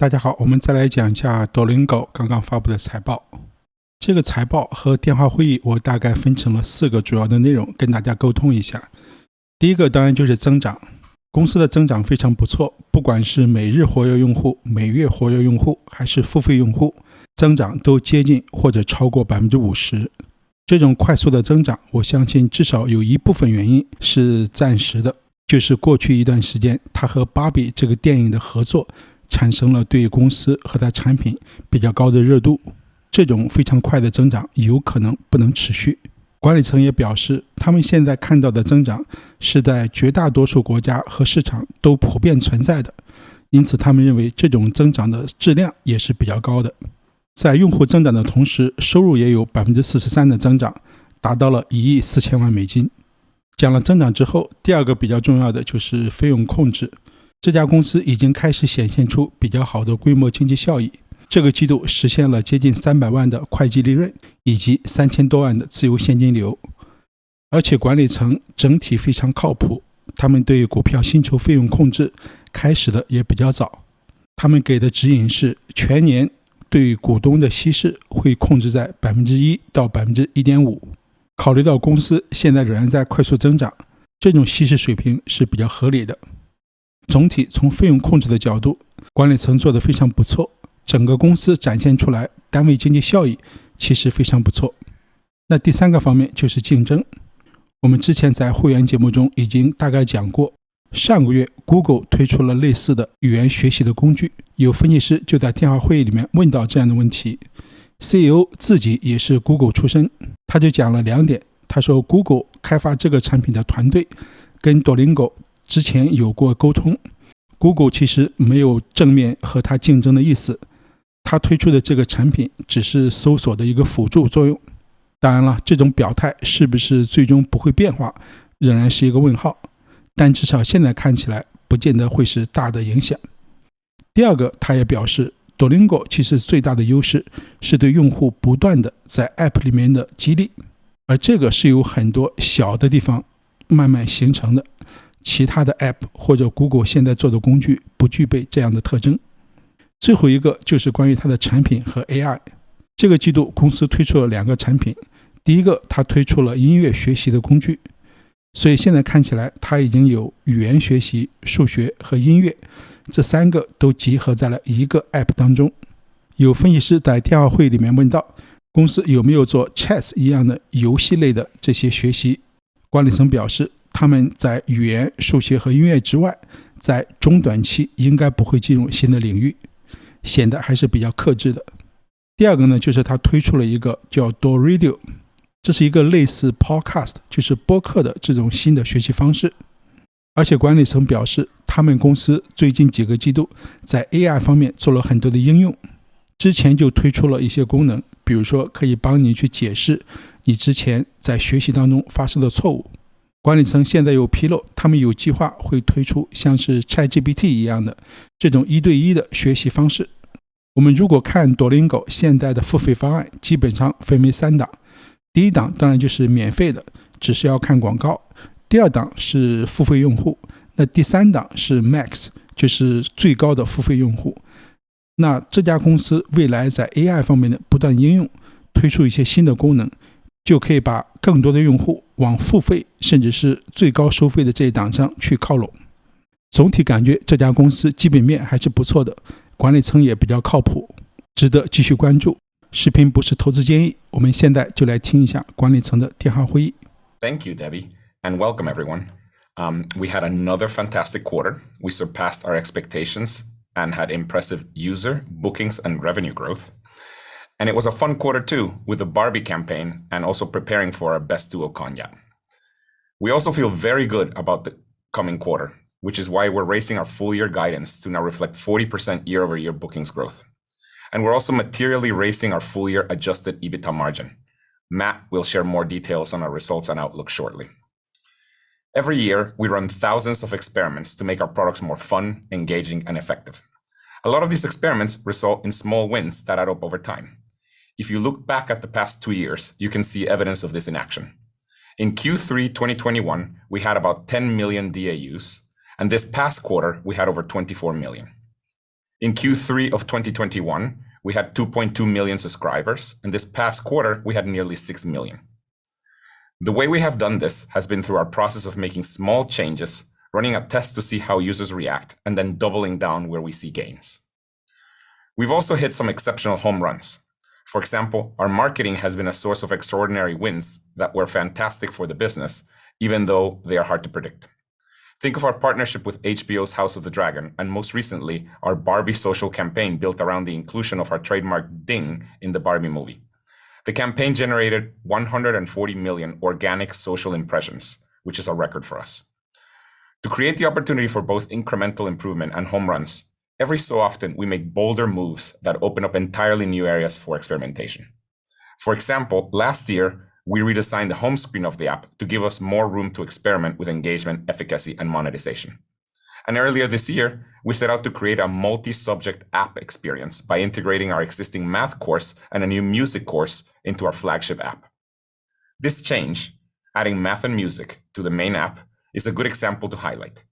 大家好，我们再来讲一下 Duolingo 刚刚发布的财报。这个财报和电话会议我大概分成了4个主要的内容跟大家沟通一下。第一个当然就是增长，公司的增长非常不错，不管是每日活跃用户、每月活跃用户还是付费用户，增长都接近或者超过 50%。 这种快速的增长，我相信至少有一部分原因是暂时的，就是过去一段时间它和芭比这个电影的合作产生了对公司和它产品比较高的热度，这种非常快的增长有可能不能持续。管理层也表示，他们现在看到的增长是在绝大多数国家和市场都普遍存在的，因此他们认为这种增长的质量也是比较高的。在用户增长的同时，收入也有 43% 的增长，达到了1亿4千万美金。讲了增长之后，第二个比较重要的就是费用控制。这家公司已经开始显现出比较好的规模经济效益，这个季度实现了接近300万的会计利润以及3000多万的自由现金流，而且管理层整体非常靠谱，他们对股票薪酬费用控制开始的也比较早，他们给的指引是全年对股东的稀释会控制在 1% 到 1.5%。 考虑到公司现在仍然在快速增长，这种稀释水平是比较合理的。总体从费用控制的角度，管理层做得非常不错，整个公司展现出来单位经济效益其实非常不错。那第三个方面就是竞争，我们之前在会员节目中已经大概讲过，上个月 Google 推出了类似的语言学习的工具，有分析师就在电话会议里面问到这样的问题， CEO 自己也是 Google 出身，他就讲了2点。他说 Google 开发这个产品的团队跟 Duolingo之前有过沟通， Google 其实没有正面和它竞争的意思，它推出的这个产品只是搜索的一个辅助作用。当然了，这种表态是不是最终不会变化仍然是一个问号，但至少现在看起来不见得会是大的影响。第二个，他也表示 Duolingo 其实最大的优势是对用户不断的在 App 里面的激励，而这个是由很多小的地方慢慢形成的，其他的 App 或者 Google 现在做的工具不具备这样的特征。最后一个就是关于它的产品和 AI。 这个季度公司推出了2个产品，第一个它推出了音乐学习的工具，所以现在看起来它已经有语言学习、数学和音乐，这3个都集合在了一个 App 当中。有分析师在电话会里面问到，公司有没有做 chess 一样的游戏类的这些学习，管理层表示他们在语言、数学和音乐之外，在中短期应该不会进入新的领域，显得还是比较克制的。第二个呢，就是他推出了一个叫 DUOL， 这是一个类似 podcast 就是播客的这种新的学习方式，而且管理层表示他们公司最近几个季度在 AI 方面做了很多的应用，之前就推出了一些功能，比如说可以帮你去解释你之前在学习当中发生的错误。管理层现在有披露，他们有计划会推出像是 ChatGPT 一样的这种1对1的学习方式。我们如果看 Duolingo 现在的付费方案，基本上分为3档，第一档当然就是免费的，只是要看广告，第二档是付费用户，那第3档是 Max， 就是最高的付费用户。那这家公司未来在 AI 方面的不断应用，推出一些新的功能，就可以把更多的用户往付费甚至是最高收费的这一档上去靠拢。总体感觉这家公司基本面还是不错的，管理层也比较靠谱，值得继续关注。视频不是投资建议，我们现在就来听一下管理层的电话会议。 Thank you, Debbie, and welcome everyone. We had another fantastic quarter. We surpassed our expectations and had impressive user, bookings, and revenue growth. And it was a fun quarter too, with the Barbie campaign and also preparing for our best DuoCon yet. We also feel very good about the coming quarter, which is why we're raising our full year guidance to now reflect 40% year-over-year bookings growth. And we're also materially raising our full year adjusted EBITDA margin. Matt will share more details on our results and outlook shortly. Every year, we run thousands of experiments to make our products more fun, engaging, and effective. A lot of these experiments result in small wins that add up over time. If you look back at the past 2 years, you can see evidence of this in action. In Q3 2021, we had about 10 million DAUs, and this past quarter, we had over 24 million. In Q3 of 2021, we had 2.2 million subscribers, and this past quarter, we had nearly 6 million. The way we have done this has been through our process of making small changes, running a test to see how users react, and then doubling down where we see gains. We've also hit some exceptional home runs. For example, our marketing has been a source of extraordinary wins that were fantastic for the business, even though they are hard to predict. Think of our partnership with HBO's House of the Dragon, and most recently, our Barbie social campaign built around the inclusion of our trademark ding in the Barbie movie. The campaign generated 140 million organic social impressions, which is a record for us. To create the opportunity for both incremental improvement and home runs, every so often we make bolder moves that open up entirely new areas for experimentation. For example, last year, we redesigned the home screen of the app to give us more room to experiment with engagement, efficacy, and monetization. And earlier this year, we set out to create a multi-subject app experience by integrating our existing math course and a new music course into our flagship app. This change, adding math and music to the main app, is a good example to highlight.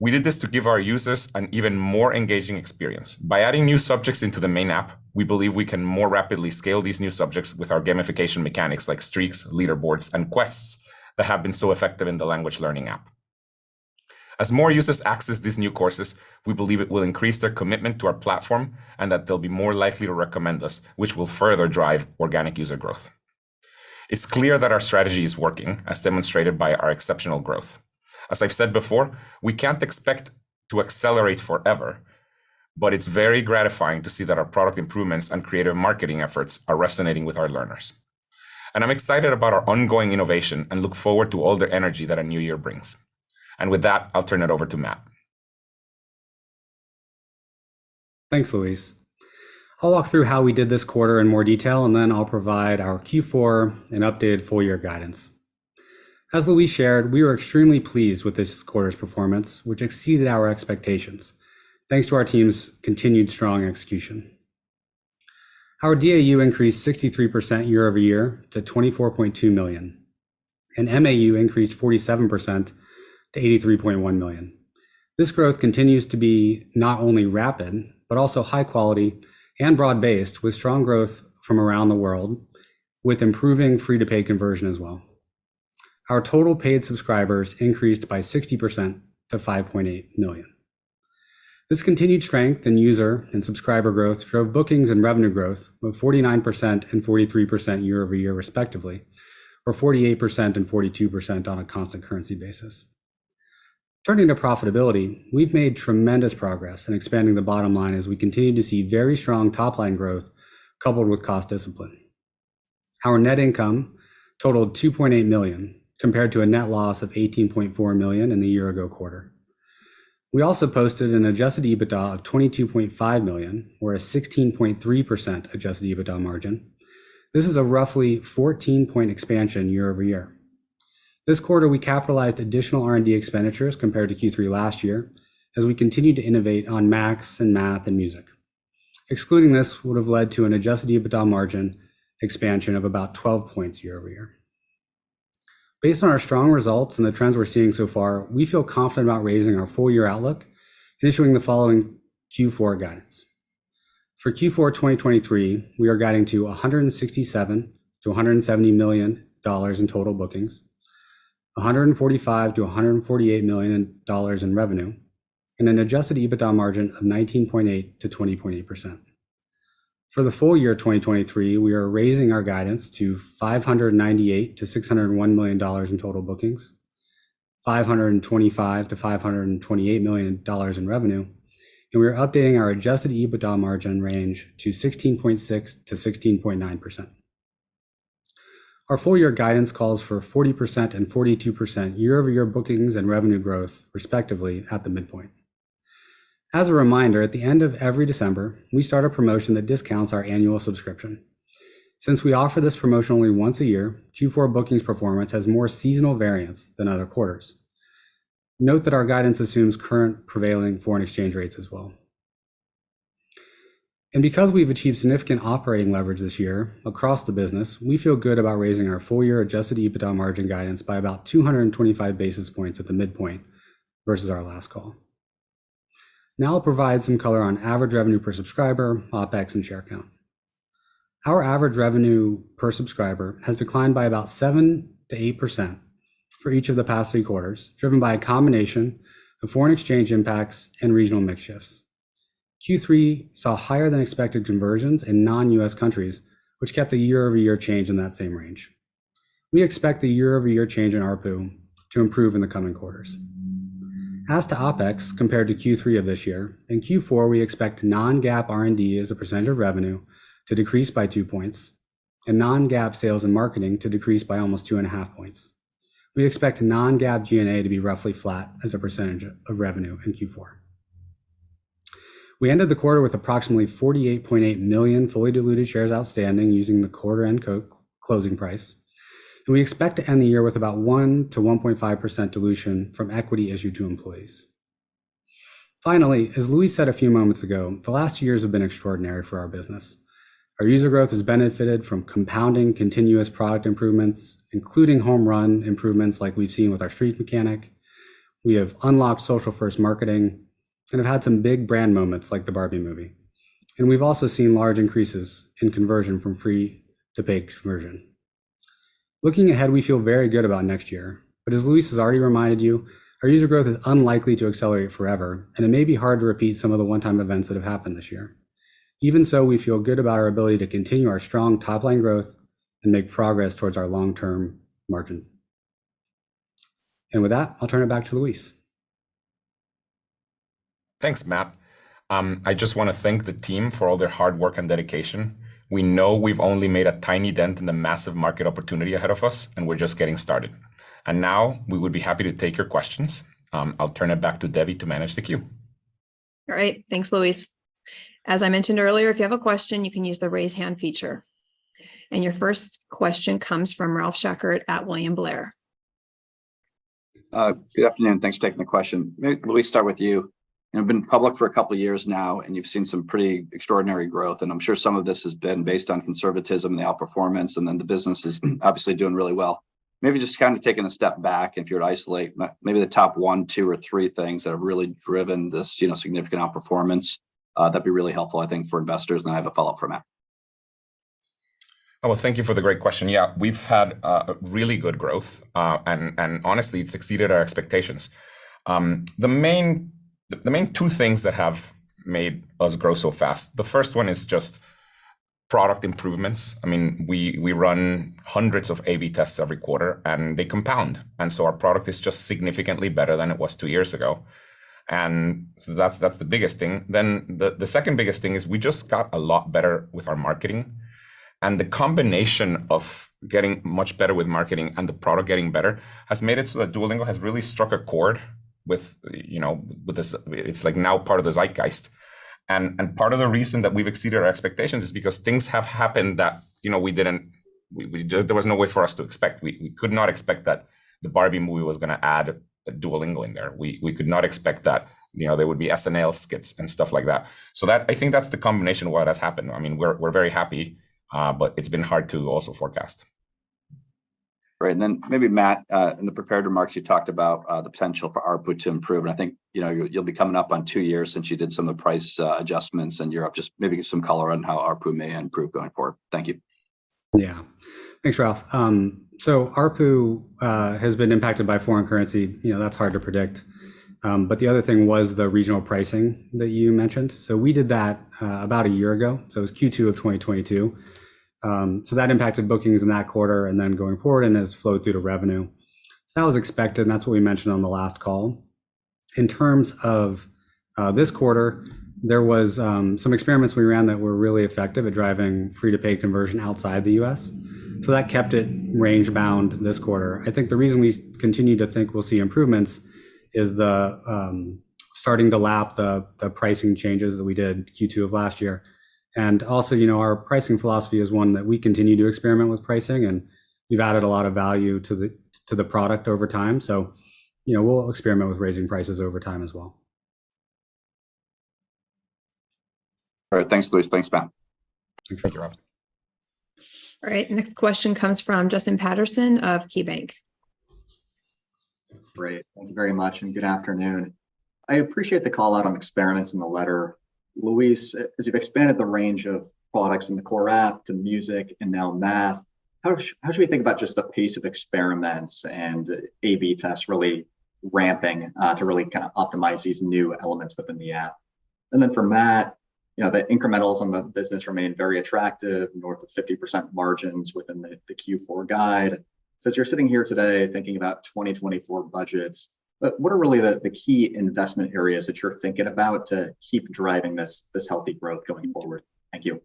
We did this to give our users an even more engaging experience. By adding new subjects into the main app, we believe we can more rapidly scale these new subjects with our gamification mechanics like streaks, leaderboards, and quests that have been so effective in the language learning app. As more users access these new courses, we believe it will increase their commitment to our platform and that they'll be more likely to recommend us, which will further drive organic user growth. It's clear that our strategy is working, as demonstrated by our exceptional growth. As I've said before, we can't expect to accelerate forever, but it's very gratifying to see that our product improvements and creative marketing efforts are resonating with our learners. And I'm excited about our ongoing innovation and look forward to all the energy that a new year brings. And with that, I'll turn it over to Matt. Thanks, Luis. I'll walk through how we did this quarter in more detail, and then I'll provide our Q4 and updated full year guidance. As Luis shared, we were extremely pleased with this quarter's performance, which exceeded our expectations, thanks to our team's continued strong execution. Our DAU increased 63% year over year to 24.2 million, and MAU increased 47% to 83.1 million. This growth continues to be not only rapid, but also high quality and broad-based, with strong growth from around the world, with improving free-to-paid conversion as well. Our total paid subscribers increased by 60% to 5.8 million. This continued strength in user and subscriber growth drove bookings and revenue growth of 49% and 43% year over year respectively, or 48% and 42% on a constant currency basis. Turning to profitability, we've made tremendous progress in expanding the bottom line as we continue to see very strong top-line growth coupled with cost discipline. Our net income totaled 2.8 million, compared to a net loss of 18.4 million in the year-ago quarter. We also posted an adjusted EBITDA of 22.5 million, or a 16.3% adjusted EBITDA margin. This is a roughly 14-point expansion year over year. This quarter, we capitalized additional R&D expenditures compared to Q3 last year, as we continued to innovate on Max and math and music. Excluding this would have led to an adjusted EBITDA margin expansion of about 12 points year over year. Based on our strong results and the trends we're seeing so far, we feel confident about raising our full year outlook and issuing the following Q4 guidance. For Q4 2023, we are guiding to $167 to $170 million in total bookings, $145 to $148 million in revenue, and an adjusted EBITDA margin of 19.8 to 20.8%. For the full year 2023, we are raising our guidance to $598 to $601 million in total bookings, $525 to $528 million in revenue, and we are updating our adjusted EBITDA margin range to 16.6 to 16.9%. Our full year guidance calls for 40% and 42% year-over-year bookings and revenue growth, respectively, at the midpoint. As a reminder, at the end of every December, we start a promotion that discounts our annual subscription. Since we offer this promotion only once a year, Q4 bookings performance has more seasonal variance than other quarters. Note that our guidance assumes current prevailing foreign exchange rates as well. And because we've achieved significant operating leverage this year across the business, we feel good about raising our full year adjusted EBITDA margin guidance by about 225 basis points at the midpoint versus our last call. Now I'll provide some color on average revenue per subscriber, OpEx, and share count. Our average revenue per subscriber has declined by about 7 to 8% for each of the past 3 quarters, driven by a combination of foreign exchange impacts and regional mix shifts. Q3 saw higher than expected conversions in non-US countries, which kept the year-over-year change in that same range. We expect the year-over-year change in ARPU to improve in the coming quarters. As to OpEx compared to Q3 of this year, in Q4 we expect non-GAAP R&D as a percentage of revenue to decrease by 2 points, and non-GAAP sales and marketing to decrease by almost 2.5 points. We expect non-GAAP G&A to be roughly flat as a percentage of revenue in Q4. We ended the quarter with approximately 48.8 million fully diluted shares outstanding using the quarter-end closing price, and we expect to end the year with about 1 to 1.5% dilution from equity issued to employees. Finally, as Luis said a few moments ago, the last 2 years have been extraordinary for our business. Our user growth has benefited from compounding continuous product improvements, including home run improvements like we've seen with our streak mechanic. We have unlocked social-first marketing and have had some big brand moments like the Barbie movie. And we've also seen large increases in conversion from free to paid conversion. Looking ahead, we feel very good about next year. But as Luis has already reminded you, our user growth is unlikely to accelerate forever, and it may be hard to repeat some of the one-time events that have happened this year. Even so, we feel good about our ability to continue our strong top-line growth and make progress towards our long-term margin. And with that, I'll turn it back to Luis. Thanks, Matt. I just want to thank the team for all their hard work and dedication. We know we've only made a tiny dent in the massive market opportunity ahead of us, and we're just getting started. And now we would be happy to take your questions. I'll turn it back to Debbie to manage the queue. All right, thanks, Luis. As I mentioned earlier, if you have a question, you can use the raise hand feature. And your first question comes from Ralph Schackart at William Blair. Good afternoon. Thanks for taking the question. Maybe Luis, start with you. You've been public for a couple of years now, and you've seen some pretty extraordinary growth. And I'm sure some of this has been based on conservatism and the outperformance, and then the business is obviously doing really well. Maybe just kind of taking a step back, if you were to isolate maybe the top 1, 2, or 3 things that have really driven this, significant outperformance. That'd be really helpful, I think, for investors. And then I have a follow-up for Matt. Oh, well, thank you for the great question. Yeah, we've had really good growth, and honestly, it's exceeded our expectations. The main 2 things that have made us grow so fast. The first one is just product improvements. I mean, we run hundreds of A/B tests every quarter, and they compound. And so our product is just significantly better than it was 2 years ago. And so that's the biggest thing. Then the second biggest thing is we just got a lot better with our marketing. And the combination of getting much better with marketing and the product getting better has made it so that Duolingo has really struck a chord with this. It's like now part of the zeitgeist. And part of the reason that we've exceeded our expectations is because things have happened that, there was no way for us to expect. We could not expect that the Barbie movie was going to add Duolingo in there. We could not expect that, there would be SNL skits and stuff like that. So that, I think that's the combination of what has happened. I mean, we're very happy, but it's been hard to also forecast. Right. And then maybe Matt, in the prepared remarks, you talked about the potential for ARPU to improve. And I think, you'll be coming up on 2 years since you did some of the price adjustments in Europe. Just maybe get some color on how ARPU may improve going forward. Thank you. Yeah. Thanks, Ralph. So ARPU has been impacted by foreign currency. That's hard to predict. But the other thing was the regional pricing that you mentioned. So we did that about a year ago. So it was Q2 of 2022. So that impacted bookings in that quarter and then going forward and has flowed through to revenue. So that was expected, and that's what we mentioned on the last call. In terms of this quarter, there was some experiments we ran that were really effective at driving free-to-paid conversion outside the US. So that kept it range-bound this quarter. I think the reason we continue to think we'll see improvements is the starting to lap the pricing changes that we did Q2 of last year. And also, our pricing philosophy is one that we continue to experiment with pricing, and we've added a lot of value to the product over time. So, we'll experiment with raising prices over time as well. All right. Thanks, Luis. Thanks, Matt. Thank you, Rob. All right. Next question comes from Justin Patterson of KeyBank. Great. Thank you very much, and good afternoon. I appreciate the call out on experiments in the letter. Luis, as you've expanded the range of products in the core app to music and now math, how should we think about just the pace of experiments and A/B tests really ramping to really kind of optimize these new elements within the app? And then for Matt, the incrementals on the business remain very attractive, north of 50% margins within the Q4 guide. So as you're sitting here today thinking about 2024 budgets, but what are really the key investment areas that you're thinking about to keep driving this healthy growth going forward? Thank you.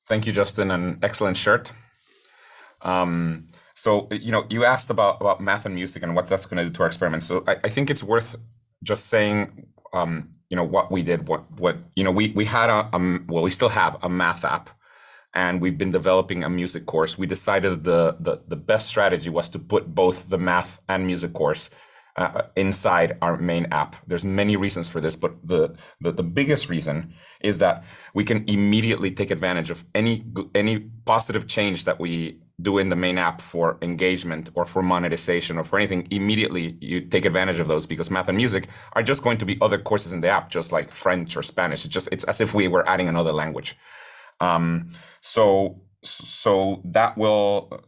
Thank you, Justin, an excellent shirt. So, you asked about math and music and what that's going to do to our experiments. So I think it's worth just saying, what we did, we had we still have a math app, and we've been developing a music course. We decided the best strategy was to put both the math and music course inside our main app. There's many reasons for this, but the biggest reason is that we can immediately take advantage of any positive change that we do in the main app for engagement or for monetization or for anything. Immediately you take advantage of those, because math and music are just going to be other courses in the app, just like French or Spanish. It's as if we were adding another language. So that will,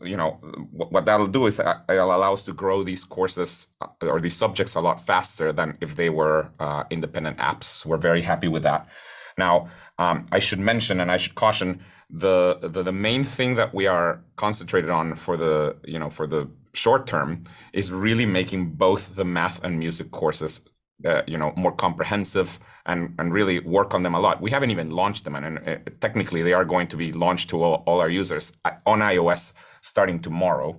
what that'll do is it'll allow us to grow these courses or these subjects a lot faster than if they were independent apps. So we're very happy with that. Now, I should mention, and I should caution, the main thing that we are concentrated on for the short term is really making both the math and music courses more comprehensive and really work on them a lot. We haven't even launched them, and technically they are going to be launched to all our users on iOS starting tomorrow.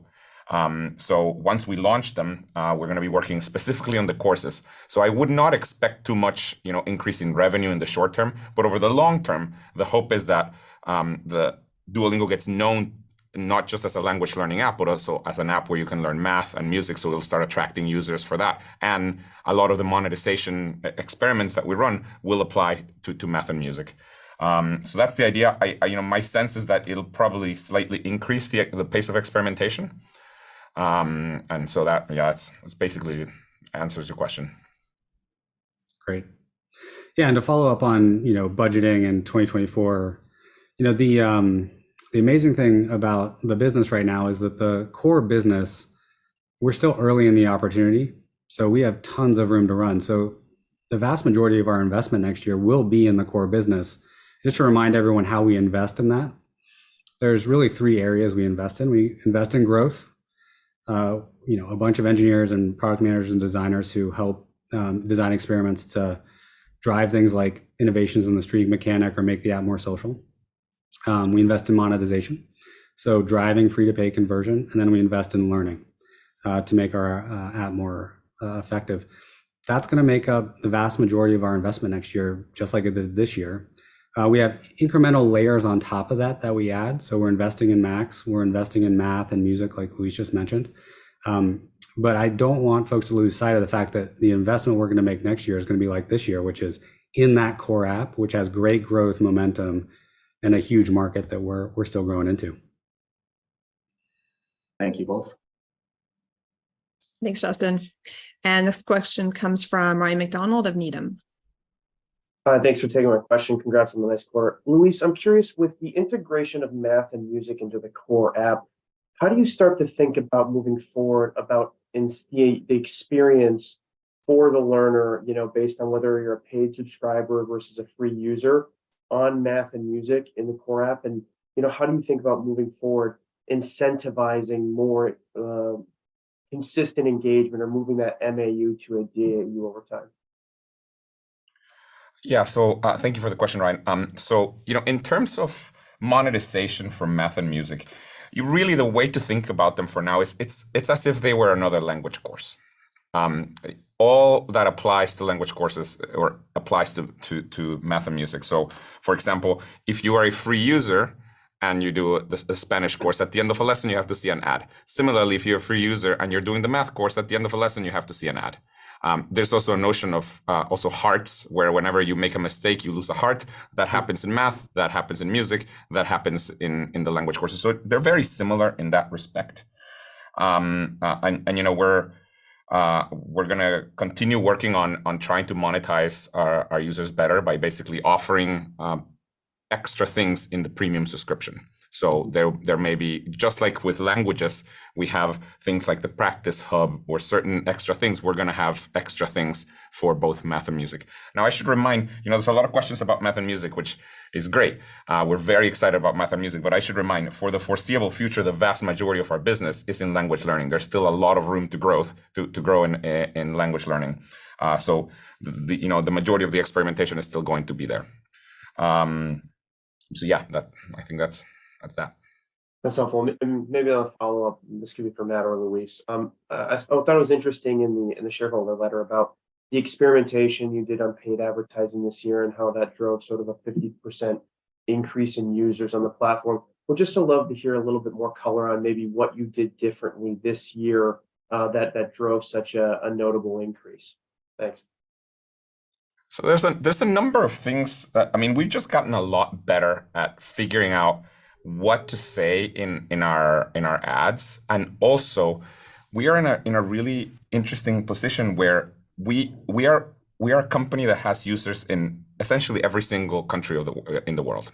So once we launch them, we're going to be working specifically on the courses. So I would not expect too much, increase in revenue in the short term, but over the long term, the hope is that the Duolingo gets known not just as a language learning app, but also as an app where you can learn math and music. So it'll start attracting users for that. And a lot of the monetization experiments that we run will apply to math and music. So that's the idea. My sense is that it'll probably slightly increase the pace of experimentation. And so that's basically answers your question. Great. Yeah, and to follow up on, budgeting in 2024, the amazing thing about the business right now is that the core business, we're still early in the opportunity. So we have tons of room to run. So the vast majority of our investment next year will be in the core business. Just to remind everyone how we invest in that, there's really 3 areas we invest in. We invest in growth, a bunch of engineers and product managers and designers who help design experiments to drive things like innovations in the streak mechanic or make the app more social. We invest in monetization, so driving free-to-pay conversion, and then we invest in learning to make our app more effective. That's going to make up the vast majority of our investment next year, just like it did this year. We have incremental layers on top of that we add. So we're investing in Max, we're investing in math and music, like Luis just mentioned. But I don't want folks to lose sight of the fact that the investment we're going to make next year is going to be like this year, which is in that core app, which has great growth momentum and a huge market that we're still growing into. Thank you both. Thanks, Justin. And this question comes from Ryan McDonald of Needham. Thanks for taking my question. Congrats on the nice quarter. Luis, I'm curious, with the integration of math and music into the core app, how do you start to think about moving forward about the experience for the learner, based on whether you're a paid subscriber versus a free user on math and music in the core app? And, how do you think about moving forward, incentivizing more consistent engagement or moving that MAU to a DAU over time? Yeah, so thank you for the question, Ryan. So, in terms of monetization for math and music, the way to think about them for now is it's as if they were another language course. All that applies to language courses or applies to math and music. So, for example, if you are a free user and you do the Spanish course, at the end of a lesson, you have to see an ad. Similarly, if you're a free user and you're doing the math course, at the end of a lesson, you have to see an ad. There's also a notion of also hearts, where whenever you make a mistake, you lose a heart. That happens in math, that happens in music, that happens in the language courses. So they're very similar in that respect. We're going to continue working on trying to monetize our users better by basically offering extra things in the premium subscription. So there may be, just like with languages, we have things like the practice hub or certain extra things. We're going to have extra things for both math and music. Now, I should remind, there's a lot of questions about math and music, which is great. We're very excited about math and music, but I should remind, for the foreseeable future, the vast majority of our business is in language learning. There's still a lot of room to grow in language learning. So the majority of the experimentation is still going to be there. So yeah, I think that's that. That's helpful. And maybe I'll follow up. This could be for Matt or Luis. I thought it was interesting in the shareholder letter about the experimentation you did on paid advertising this year and how that drove sort of a 50% increase in users on the platform. We'd just love to hear a little bit more color on maybe what you did differently this year that drove such a notable increase. Thanks. So there's a number of things that, we've just gotten a lot better at figuring out what to say in our ads, and also we are in a really interesting position where we are a company that has users in essentially every single country in the world,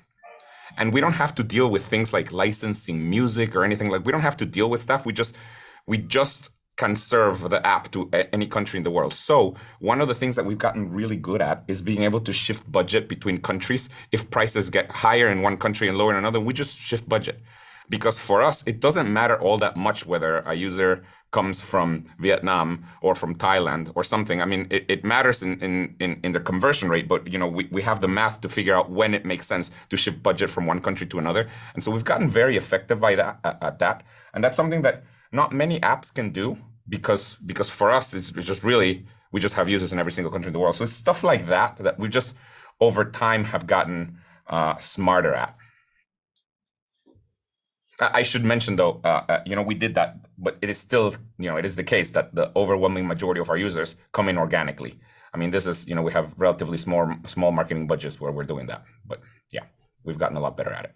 and we don't have to deal with things like licensing music or anything. Like, we don't have to deal with stuff. We just can serve the app to any country in the world. So one of the things that we've gotten really good at is being able to shift budget between countries. If prices get higher in one country and lower in another, we just shift budget. Because for us, it doesn't matter all that much whether a user comes from Vietnam or from Thailand or something. It matters in the conversion rate, but we have the math to figure out when it makes sense to shift budget from one country to another. And so we've gotten very effective at that. And that's something that not many apps can do, because for us, we just have users in every single country in the world. So it's stuff like that we just over time have gotten smarter at. I should mention though, we did that, but it is still, it is the case that the overwhelming majority of our users come in organically. This is, we have relatively small marketing budgets where we're doing that, but yeah, we've gotten a lot better at it.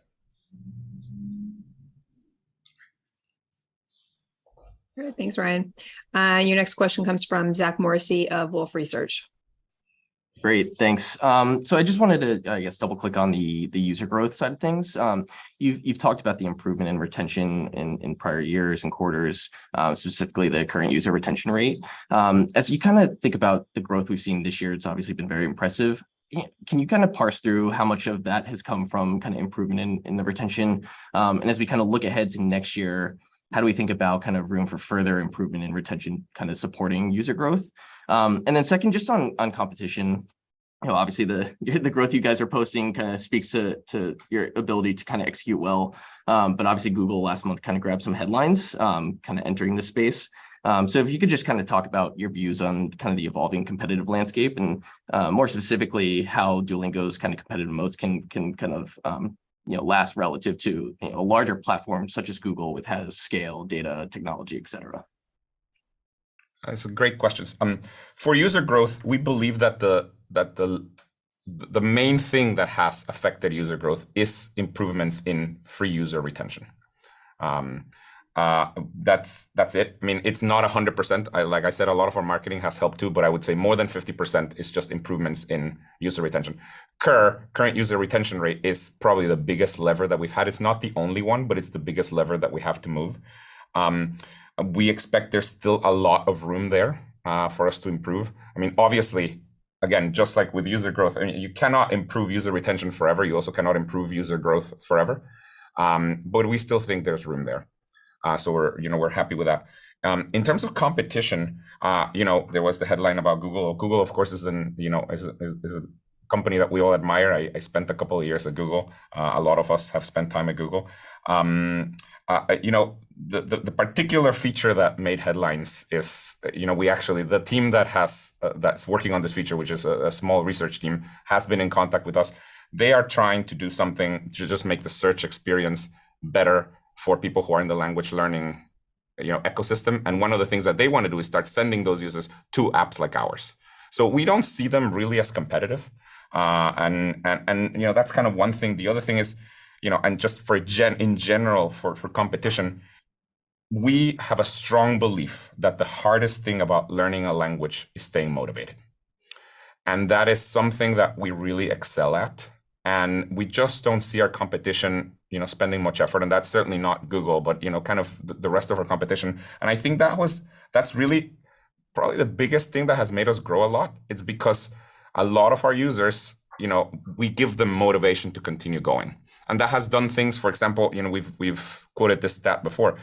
All right, thanks, Ryan. Your next question comes from Zach Morrissey of Wolfe Research. Great, thanks. So I just wanted to, double click on the user growth side of things. You've talked about the improvement in retention in prior years and quarters, specifically the current user retention rate. As you kind of think about the growth we've seen this year, it's obviously been very impressive. Can you kind of parse through how much of that has come from kind of improvement in the retention? And as we kind of look ahead to next year, how do we think about kind of room for further improvement in retention, kind of supporting user growth? And then second, just on competition, obviously the growth you guys are posting kind of speaks to your ability to kind of execute well. But obviously Google last month kind of grabbed some headlines, kind of entering the space. So if you could just kind of talk about your views on kind of the evolving competitive landscape, and more specifically how Duolingo's kind of competitive moats can kind of last relative to a larger platform such as Google, which has scale, data, technology, et cetera. That's a great questions. For user growth, we believe that the main thing that has affected user growth is improvements in free user retention. That's it. It's not 100%. Like I said, a lot of our marketing has helped too, but I would say more than 50% is just improvements in user retention. Current user retention rate is probably the biggest lever that we've had. It's not the only one, but it's the biggest lever that we have to move. We expect there's still a lot of room there for us to improve. Obviously, again, just like with user growth, you cannot improve user retention forever. You also cannot improve user growth forever. But we still think there's room there. So we're happy with that. In terms of competition, there was the headline about Google. Google, of course, is a company that we all admire. I spent a couple of years at Google. A lot of us have spent time at Google. The particular feature that made headlines is, the team that's working on this feature, which is a small research team, has been in contact with us. They are trying to do something to just make the search experience better for people who are in the language learning ecosystem. And one of the things that they want to do is start sending those users to apps like ours. So we don't see them really as competitive. And that's kind of one thing. The other thing is, and just in general for competition, we have a strong belief that the hardest thing about learning a language is staying motivated. And that is something that we really excel at. And we just don't see our competition, spending much effort. And that's certainly not Google, but, kind of the rest of our competition. And I think that's really probably the biggest thing that has made us grow a lot. It's because a lot of our users, we give them motivation to continue going. And that has done things, for example, we've quoted this stat before.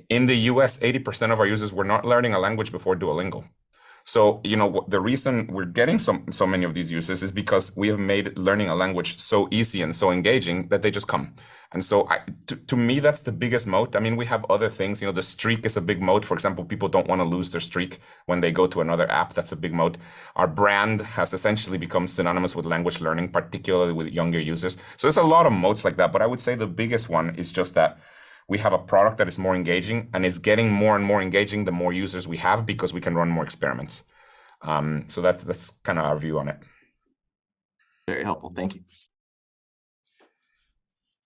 In the US, 80% of our users were not learning a language before Duolingo. So, the reason we're getting so many of these users is because we have made learning a language so easy and so engaging that they just come. And so to me, that's the biggest moat. I mean, we have other things, the streak is a big moat. For example, people don't want to lose their streak when they go to another app. That's a big moat. Our brand has essentially become synonymous with language learning, particularly with younger users. So there's a lot of moats like that. But I would say the biggest one is just that we have a product that is more engaging and is getting more and more engaging the more users we have, because we can run more experiments. So that's kind of our view on it. Very helpful. Thank you.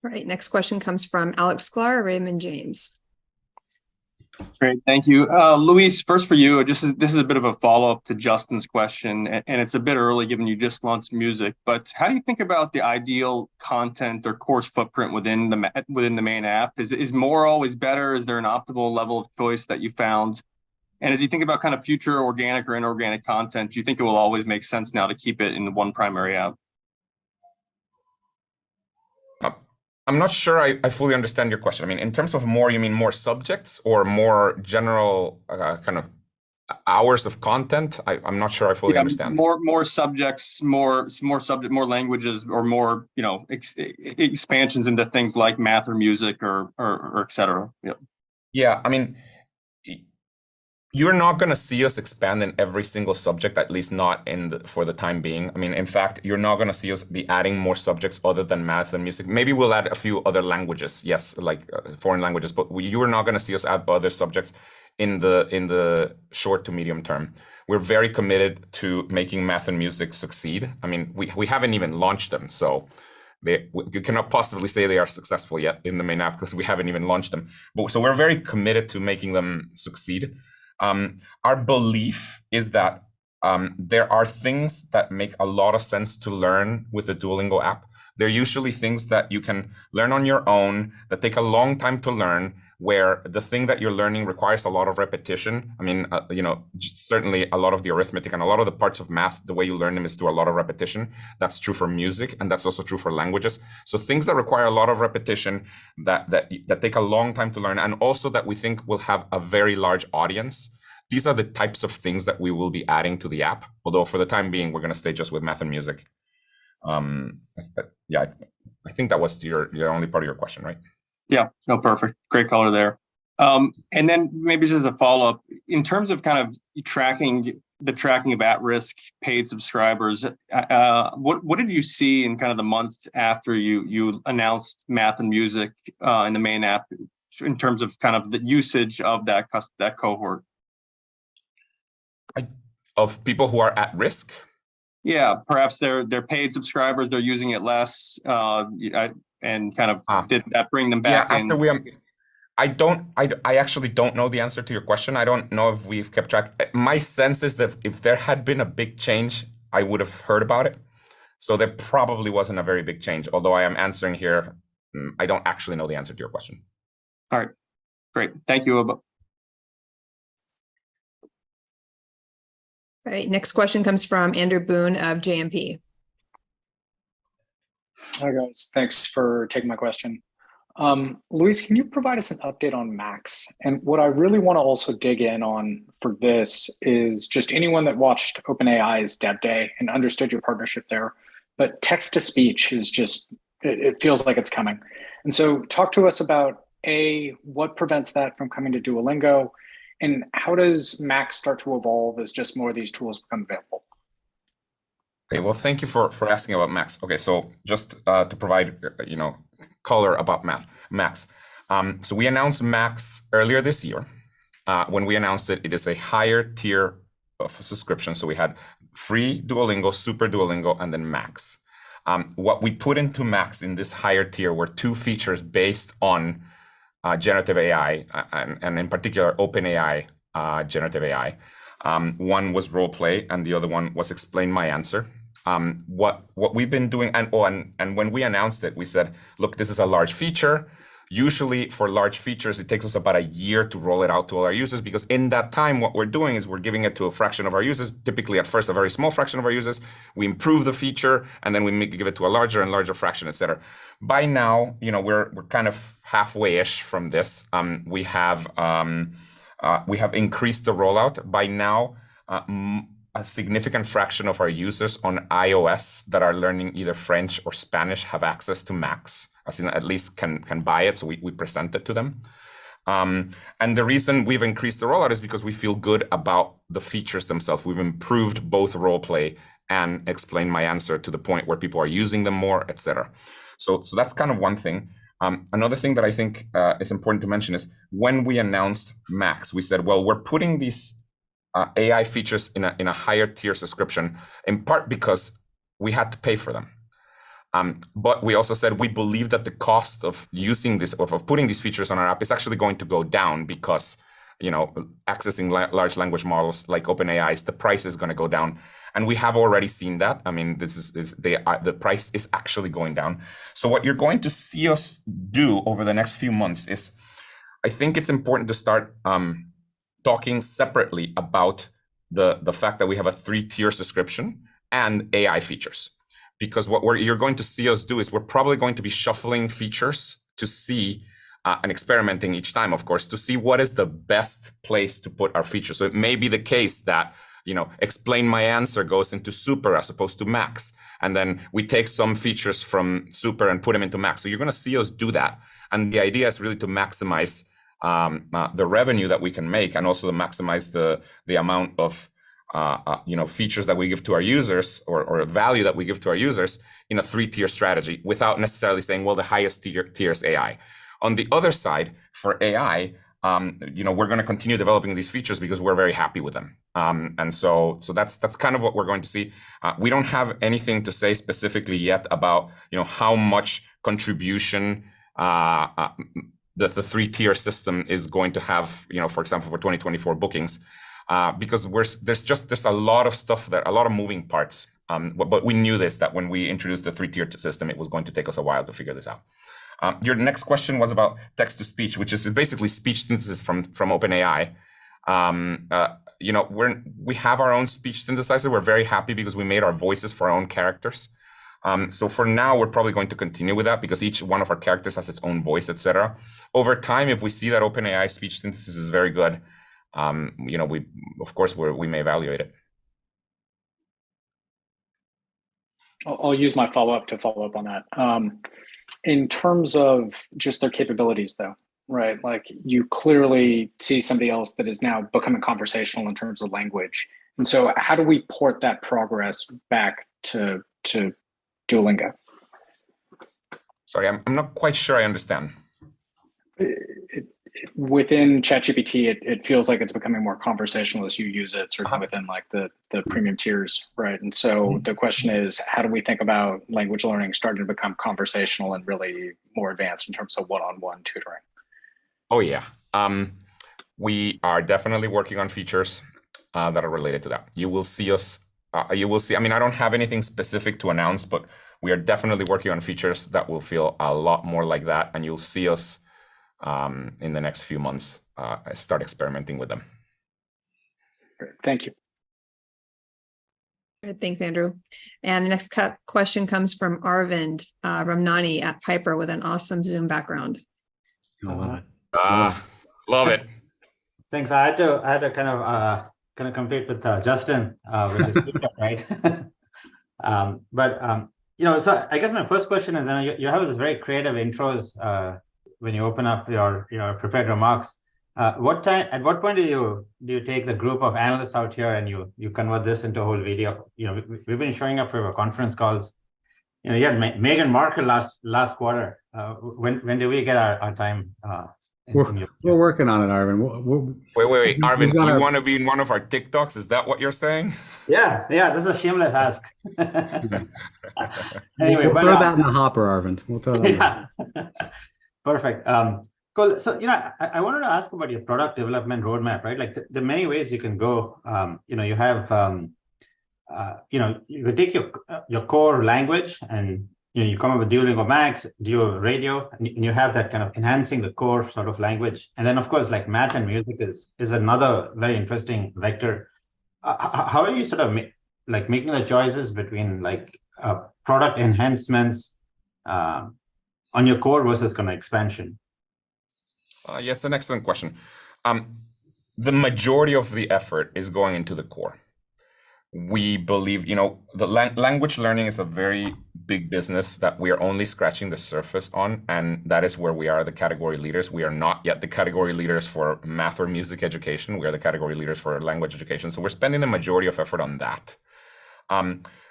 All right, next question comes from Alex Sklar, Raymond James. Great, thank you. Luis, first for you, this is a bit of a follow-up to Justin's question, and it's a bit early given you just launched music, but how do you think about the ideal content or course footprint within the main app? Is more always better? Is there an optimal level of choice that you found? And as you think about kind of future organic or inorganic content, do you think it will always make sense now to keep it in the one primary app? I'm not sure I fully understand your question. I mean, in terms of more, you mean more subjects or more general kind of hours of content? I'm not sure I fully understand. More subjects, more languages, or more, expansions into things like math or music or et cetera. Yep. Yeah, I mean, you're not going to see us expand in every single subject, at least not for the time being. I mean, in fact, you're not going to see us be adding more subjects other than math and music. Maybe we'll add a few other languages, yes, like foreign languages, but you are not going to see us add other subjects in the short to medium term. We're very committed to making math and music succeed. I mean, we haven't even launched them, so you cannot possibly say they are successful yet in the main app because we haven't even launched them. So we're very committed to making them succeed. Our belief is that there are things that make a lot of sense to learn with the Duolingo app. They're usually things that you can learn on your own, that take a long time to learn, where the thing that you're learning requires a lot of repetition. I mean, certainly a lot of the arithmetic and a lot of the parts of math, the way you learn them is through a lot of repetition. That's true for music, and that's also true for languages. So things that require a lot of repetition, that take a long time to learn, and also that we think will have a very large audience. These are the types of things that we will be adding to the app. Although for the time being, we're going to stay just with math and music. Yeah, I think that was your only part of your question, right? Yeah, no, perfect. Great color there. And then maybe just a follow-up, in terms of kind of tracking of at-risk paid subscribers, what did you see in kind of the month after you announced math and music in the main app in terms of kind of the usage of that cohort? Of people who are at risk? Yeah, perhaps they're paid subscribers, they're using it less, and kind of did that bring them back? Yeah, after I actually don't know the answer to your question. I don't know if we've kept track. My sense is that if there had been a big change, I would have heard about it. So there probably wasn't a very big change, although I am answering here. I don't actually know the answer to your question. All right, great. Thank you, Oba. All right, next question comes from Andrew Boone of JMP. Hi guys, thanks for taking my question. Luis, can you provide us an update on Max? And what I really want to also dig in on for this is just anyone that watched OpenAI's Dev Day and understood your partnership there, but text-to-speech is just, it feels like it's coming. And so talk to us about what prevents that from coming to Duolingo, and how does Max start to evolve as just more of these tools become available? Okay, well, thank you for asking about Max. Okay, so just to provide color about Max. So we announced Max earlier this year. When we announced it, it is a higher tier of subscription. So we had free Duolingo, super Duolingo, and then Max. What we put into Max in this higher tier were two features based on generative AI, and in particular OpenAI generative AI. One was role play, and the other one was explain my answer. What we've been doing, and when we announced it, we said, look, this is a large feature. Usually for large features, it takes us about a year to roll it out to all our users, because in that time, what we're doing is we're giving it to a fraction of our users, typically at first a very small fraction of our users. We improve the feature, and then we give it to a larger and larger fraction, et cetera. By now, we're kind of halfway-ish from this. We have increased the rollout. By now, a significant fraction of our users on iOS that are learning either French or Spanish have access to Max, as in at least can buy it, so we present it to them. And the reason we've increased the rollout is because we feel good about the features themselves. We've improved both role play and explain my answer to the point where people are using them more, et cetera. So that's kind of one thing. Another thing that I think is important to mention is when we announced Max, we said, well, we're putting these AI features in a higher tier subscription, in part because we had to pay for them. But we also said we believe that the cost of using this, of putting these features on our app, is actually going to go down because, accessing large language models like OpenAI's, the price is going to go down, and we have already seen that. I mean, the price is actually going down. So what you're going to see us do over the next few months is, I think it's important to start talking separately about the fact that we have a 3-tier subscription and AI features. Because what you're going to see us do is we're probably going to be shuffling features to see, and experimenting each time, of course, to see what is the best place to put our features. So it may be the case that, explain my answer goes into Super as opposed to Max. And then we take some features from Super and put them into Max. So you're going to see us do that. And the idea is really to maximize the revenue that we can make, and also to maximize the amount of features that we give to our users, or value that we give to our users in a 3-tier strategy, without necessarily saying, well, the highest tier is AI. On the other side, for AI, we're going to continue developing these features because we're very happy with them. And so that's kind of what we're going to see. We don't have anything to say specifically yet about, how much contribution the 3-tier system is going to have, for example, for 2024 bookings. Because there's a lot of stuff a lot of moving parts. But we knew that when we introduced the 3-tier system, it was going to take us a while to figure this out. Your next question was about text to speech, which is basically speech synthesis from OpenAI. We have our own speech synthesizer. We're very happy because we made our voices for our own characters. So for now, we're probably going to continue with that because each one of our characters has its own voice, etc. Over time, if we see that OpenAI speech synthesis is very good, we may evaluate it. I'll use my follow-up to follow up on that. In terms of just their capabilities, though, right? Like, you clearly see somebody else that is now becoming conversational in terms of language. And so how do we port that progress back to Duolingo? Sorry, I'm not quite sure I understand. Within ChatGPT, it feels like it's becoming more conversational as you use it, certainly within like the premium tiers, right? And so the question is, how do we think about language learning starting to become conversational and really more advanced in terms of one-on-one tutoring? Oh yeah, we are definitely working on features that are related to that. You will see us. I mean, I don't have anything specific to announce, but we are definitely working on features that will feel a lot more like that, and you'll see us in the next few months start experimenting with them. Great. Thank you. Good. Thanks, Andrew. And the next question comes from Arvind Ramnani at Piper with an awesome Zoom background. I love it. Love it. Thanks. I had to kind of compete with Justin with his feature, right? So I guess my first question is, you have this very creative intros when you open up your prepared remarks. At what point do you take the group of analysts out here and you convert this into a whole video? We've been showing up for conference calls. You had Meghan Markle last quarter. When do we get our time? We're working on it, Arvind. Wait, Arvind, you want to be in one of our TikToks? Is that what you're saying? Yeah. This is a shameless ask. Anyway, we'll throw that in the hopper, Arvind. We'll throw that. Perfect. Cool. So, I wanted to ask about your product development roadmap, right? Like there are many ways you can go. You have, you could take your core language and, you come up with Duolingo Max, Duo Radio, and you have that kind of enhancing the core sort of language. And then, of course, like math and music is another very interesting vector. How are you sort of making the choices between like product enhancements on your core versus kind of expansion? Yes, an excellent question. The majority of the effort is going into the core. We believe, the language learning is a very big business that we are only scratching the surface on, and that is where we are the category leaders. We are not yet the category leaders for math or music education. We are the category leaders for language education. So we're spending the majority of effort on that.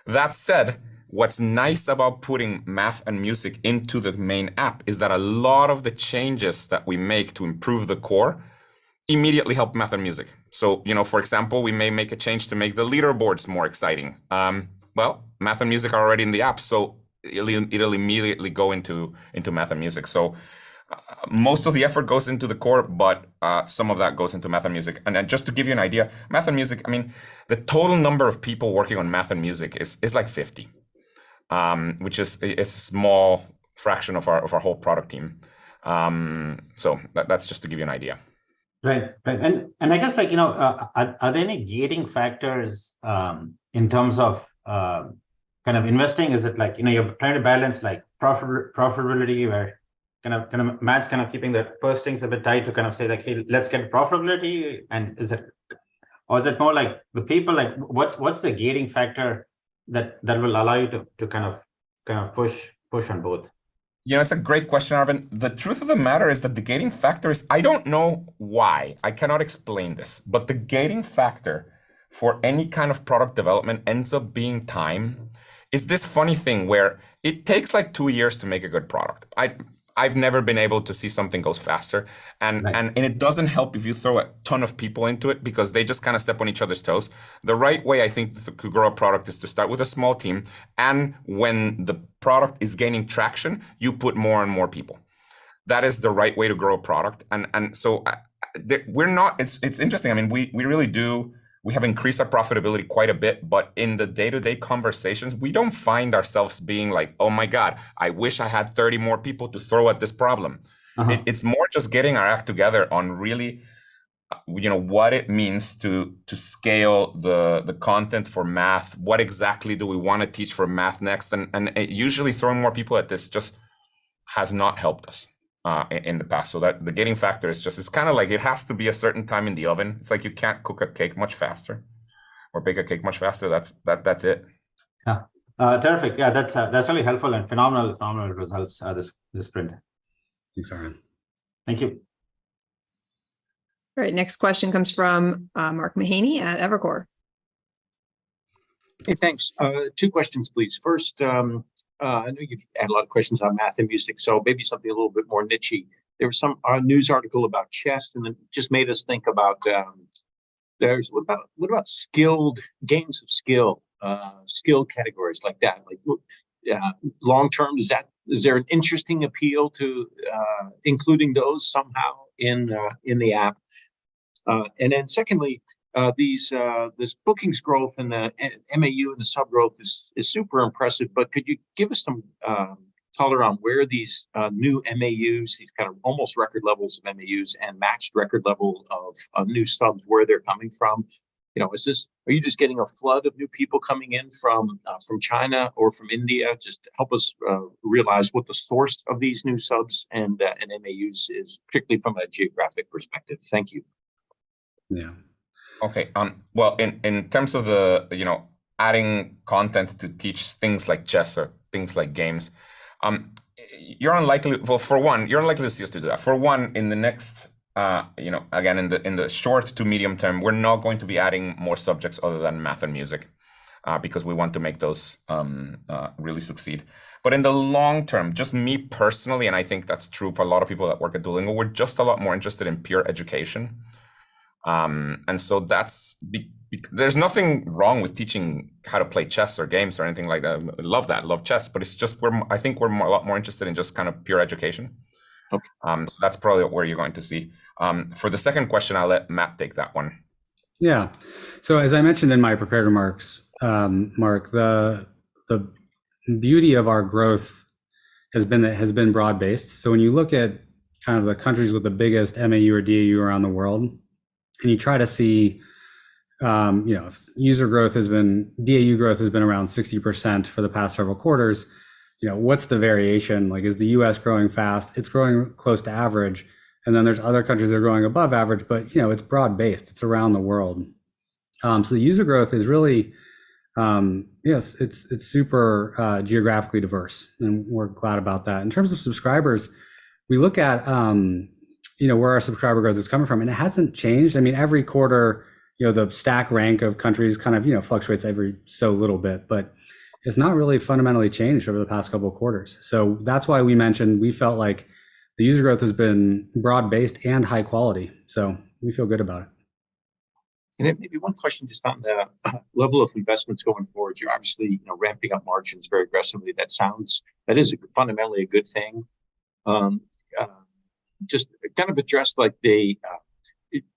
That said, what's nice about putting math and music into the main app is that a lot of the changes that we make to improve the core immediately help math and music. So, for example, we may make a change to make the leaderboards more exciting. Well, math and music are already in the app, so it'll immediately go into math and music. So most of the effort goes into the core, but some of that goes into math and music. And just to give you an idea, math and music, the total number of people working on math and music is like 50, which is a small fraction of our whole product team. So that's just to give you an idea. Right. And I guess are there any gating factors in terms of kind of investing? Is it like, you're trying to balance like profitability where kind of Matt's kind of keeping the purse strings a bit tight to kind of say like, hey, let's get profitability? And is it more like the people, like what's the gating factor that will allow you to kind of push on both? It's a great question, Arvind. The truth of the matter is that the gating factor is, I don't know why. I cannot explain this, but the gating factor for any kind of product development ends up being time. Is this funny thing where it takes like 2 years to make a good product. I've never been able to see something goes faster. And it doesn't help if you throw a ton of people into it because they just kind of step on each other's toes. The right way, I think, to grow a product is to start with a small team. And when the product is gaining traction, you put more and more people. That is the right way to grow a product. And so we're not, it's interesting. We really do. We have increased our profitability quite a bit, but in the day-to-day conversations, we don't find ourselves being like, oh my God, I wish I had 30 more people to throw at this problem. It's more just getting our act together on really, what it means to scale the content for math. What exactly do we want to teach for math next? And usually throwing more people at this just has not helped us in the past. So that the gating factor is it's kind of like it has to be a certain time in the oven. It's like you can't cook a cake much faster or bake a cake much faster. That's it. Yeah, terrific. Yeah, that's really helpful and phenomenal results this sprint. Thanks, Aaron. Thank you. All right, next question comes from Mark Mahaney at Evercore. Hey, thanks. 2 questions, please. First, I know you've had a lot of questions on math and music, so maybe something a little bit more niche-y. There was some news article about chess, and it just made us think about what about skilled games of skill categories like that? Like long term, is there an interesting appeal to including those somehow in the app? And then secondly, this bookings growth and the MAU and the sub growth is super impressive, but could you give us some color on where these new MAUs, these kind of almost record levels of MAUs and matched record level of new subs, where they're coming from? Are you just getting a flood of new people coming in from China or from India? Just help us realize what the source of these new subs and MAUs is, particularly from a geographic perspective. Thank you. Yeah. Okay. Well, in terms of the adding content to teach things like chess or things like games, you're unlikely. Well, for one, you're unlikely to see us to do that. For one, in the next, again in the short to medium term, we're not going to be adding more subjects other than math and music, because we want to make those really succeed. But in the long term, just me personally, and I think that's true for a lot of people that work at Duolingo, we're just a lot more interested in pure education. And so there's nothing wrong with teaching how to play chess or games or anything like that. I love chess, but it's just I think we're a lot more interested in just kind of pure education. Okay. So that's probably where you're going to see. For the second question, I'll let Matt take that one. Yeah. So as I mentioned in my prepared remarks, Mark, the beauty of our growth has been broad-based. So when you look at kind of the countries with the biggest MAU or DAU around the world, and you try to see, if user growth DAU growth has been around 60% for the past several quarters, what's the variation? Like, is the US growing fast? It's growing close to average. And then there's other countries that are growing above average, but it's broad-based. It's around the world. So the user growth is really, it's super geographically diverse, and we're glad about that. In terms of subscribers, we look at, where our subscriber growth is coming from, and it hasn't changed. I mean, every quarter, the stack rank of countries kind of, fluctuates every so little bit, but it's not really fundamentally changed over the past couple of quarters. So that's why we felt like the user growth has been broad-based and high quality. So we feel good about it. And then maybe one question just on the level of investments going forward. You're obviously ramping up margins very aggressively. That is fundamentally a good thing. Just kind of address like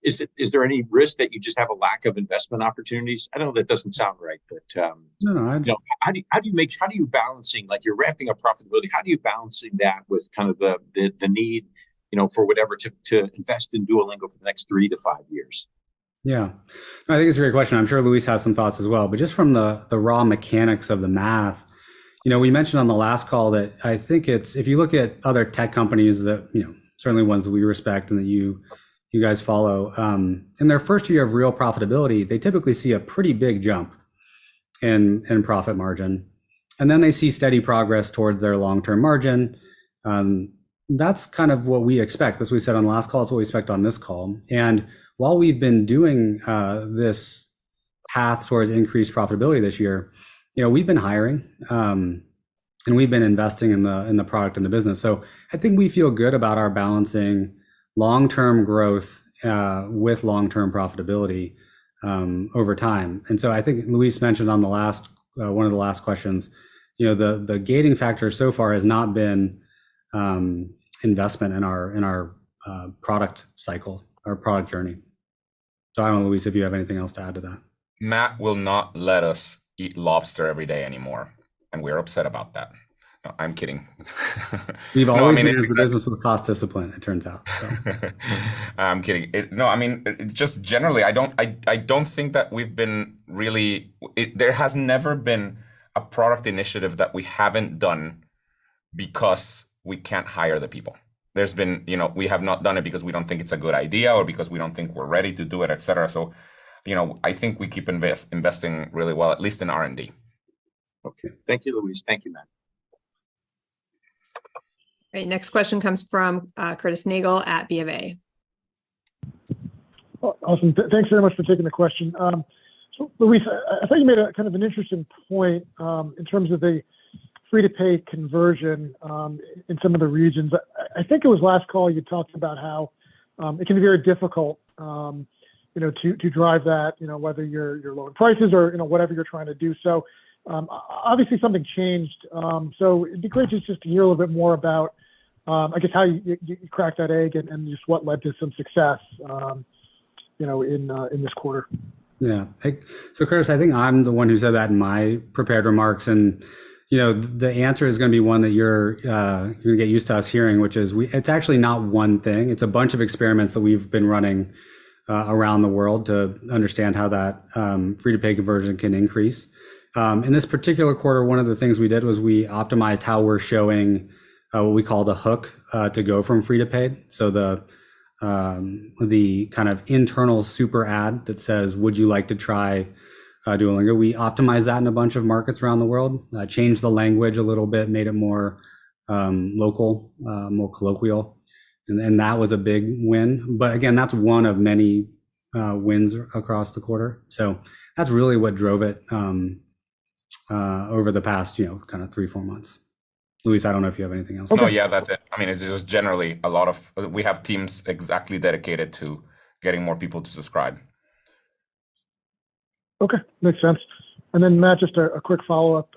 is there any risk that you just have a lack of investment opportunities? I know that doesn't sound right, but how do you balancing, like, you're ramping up profitability? How do you balancing that with kind of the need, for whatever to invest in Duolingo for the next 3 to 5 years? Yeah, I think it's a great question. I'm sure Luis has some thoughts as well, but just from the raw mechanics of the math, we mentioned on the last call that I think if you look at other tech companies that, certainly ones that we respect and that you guys follow, in their first year of real profitability, they typically see a pretty big jump in profit margin. And then they see steady progress towards their long-term margin. That's kind of what we expect. That's what we said on the last call. It's what we expect on this call. And while we've been doing this path towards increased profitability this year, we've been hiring and we've been investing in the product and the business. So I think we feel good about our balancing long-term growth with long-term profitability over time. And so I think Luis mentioned on the last one of the last questions, the gating factor so far has not been investment in our product cycle, our product journey. So I don't know, Luis, if you have anything else to add to that. Matt will not let us eat lobster every day anymore, and we're upset about that. No, I'm kidding. We've always managed the business with cost discipline, it turns out. So. I'm kidding. Just generally, I don't think that we've been really. There has never been a product initiative that we haven't done because we can't hire the people. There's been, we have not done it because we don't think it's a good idea or because we don't think we're ready to do it, et cetera. So, I think we keep investing really well, at least in R&D. Okay. Thank you, Luis. Thank you, Matt. All right, next question comes from Curtis Nagel at BofA. Awesome. Thanks very much for taking the question. So, Luis, I thought you made a kind of an interesting point in terms of the free-to-pay conversion in some of the regions. I think it was last call you talked about how it can be very difficult, to drive that, whether you're lowering prices or whatever you're trying to do. So obviously something changed. So it'd be great just to hear a little bit more about, I guess, how you cracked that egg and just what led to some success, in this quarter. Yeah. So Curtis, I think I'm the one who said that in my prepared remarks, and the answer is going to be one that you're going to get used to us hearing, which is it's actually not one thing. It's a bunch of experiments that we've been running around the world to understand how that free-to-pay conversion can increase. In this particular quarter, one of the things we did was we optimized how we're showing what we call the hook to go from free to paid. So the kind of internal super ad that says, would you like to try Duolingo? We optimized that in a bunch of markets around the world, changed the language a little bit, made it more local, more colloquial. And that was a big win. But again, that's one of many wins across the quarter. So that's really what drove it over the past, kind of 3-4 months. Luis, I don't know if you have anything else. Okay. No, yeah, that's it. I mean, it's just generally we have teams exactly dedicated to getting more people to subscribe. Okay, makes sense. And then Matt, just a quick follow-up.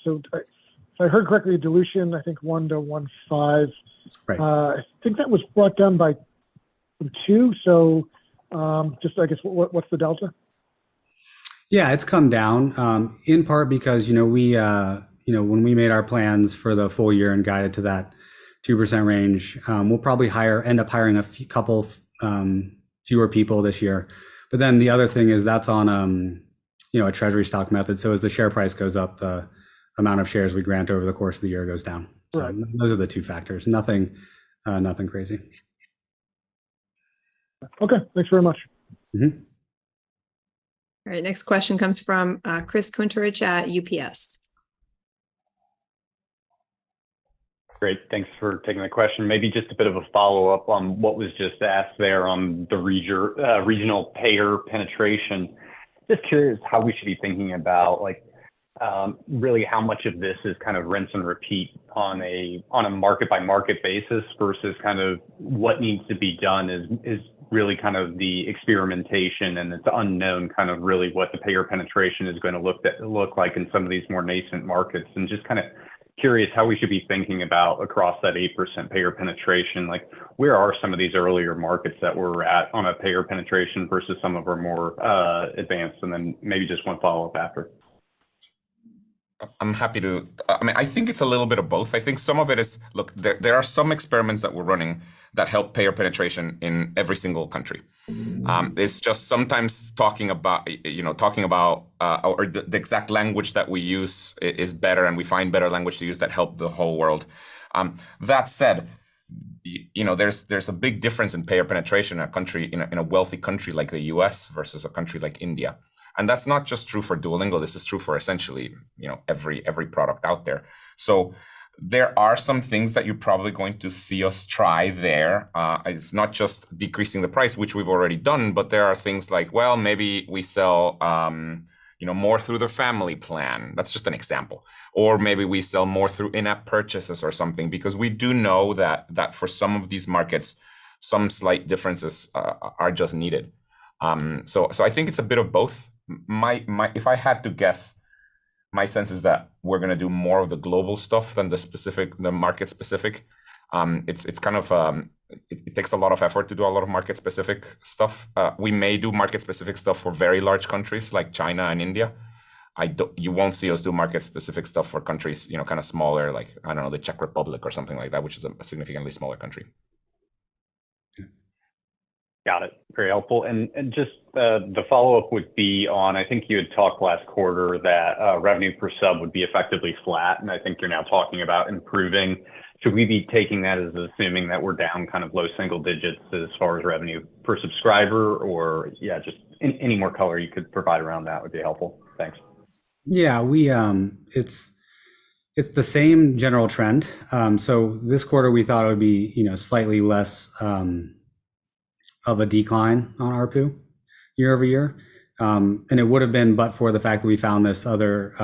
So I heard correctly, dilution, I think 1 to 1.5. Right. I think that was brought down by 2. So just, I guess, what's the delta? Yeah, it's come down in part because, we, when we made our plans for the full year and guided to that 2% range, we'll probably end up hiring a couple fewer people this year. But then the other thing is that's on, a treasury stock method. So as the share price goes up, the amount of shares we grant over the course of the year goes down. So Right. Those are the 2 factors. Nothing crazy. Okay, thanks very much. Mm-hmm. All right, next question comes from Chris Kuntarich at UPS. Great, thanks for taking the question. Maybe just a bit of a follow-up on what was just asked there on the regional payer penetration. Just curious how we should be thinking about really how much of this is kind of rinse and repeat on a market by market basis versus kind of what needs to be done is really kind of the experimentation, and it's unknown kind of really what the payer penetration is going to look like in some of these more nascent markets. And just kind of curious how we should be thinking about across that 8% payer penetration, like where are some of these earlier markets that we're at on a payer penetration versus some of our more advanced, and then maybe just one follow-up after. I'm happy to, I think it's a little bit of both. I think some of it is, look, there are some experiments that we're running that help payer penetration in every single country. It's just sometimes talking about or the exact language that we use is better, and we find better language to use that help the whole world. That said, there's a big difference in payer penetration in a country, in a wealthy country like the US versus a country like India. And that's not just true for Duolingo. This is true for essentially, every product out there. So there are some things that you're probably going to see us try there. It's not just decreasing the price, which we've already done, but there are things like, well, maybe we sell, more through the family plan. That's just an example. Or maybe we sell more through in-app purchases or something, because we do know that for some of these markets, some slight differences are just needed. So I think it's a bit of both. If I had to guess, my sense is that we're going to do more of the global stuff than the market specific. It's kind of it takes a lot of effort to do a lot of market specific stuff. We may do market specific stuff for very large countries like China and India. You won't see us do market specific stuff for countries, kind of smaller, like, I don't know, the Czech Republic or something like that, which is a significantly smaller country. Got it. Very helpful. And just the follow-up would be on, I think you had talked last quarter that revenue per sub would be effectively flat. And I think you're now talking about improving. Should we be taking that as assuming that we're down kind of low single digits as far as revenue per subscriber? Or just any more color you could provide around that would be helpful. Thanks. Yeah, it's the same general trend. So this quarter we thought it would be, slightly less of a decline on ARPU year over year. And it would have been, but for the fact that we found this other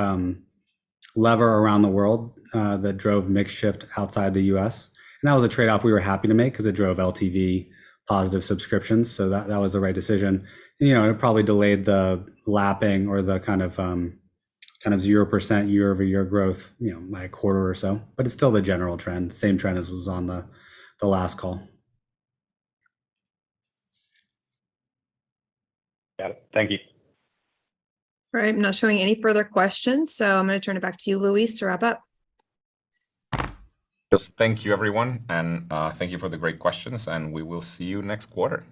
lever around the world that drove mix shift outside the US. And that was a trade-off we were happy to make because it drove LTV positive subscriptions. So that was the right decision. And, it probably delayed the lapping or the kind of 0% year over year growth, by a quarter or so, but it's still the general trend, same trend as was on the last call. Got it. Thank you. All right, I'm not showing any further questions, so I'm going to turn it back to you, Luis, to wrap up. Just thank you, everyone, and thank you for the great questions, and we will see you next quarter.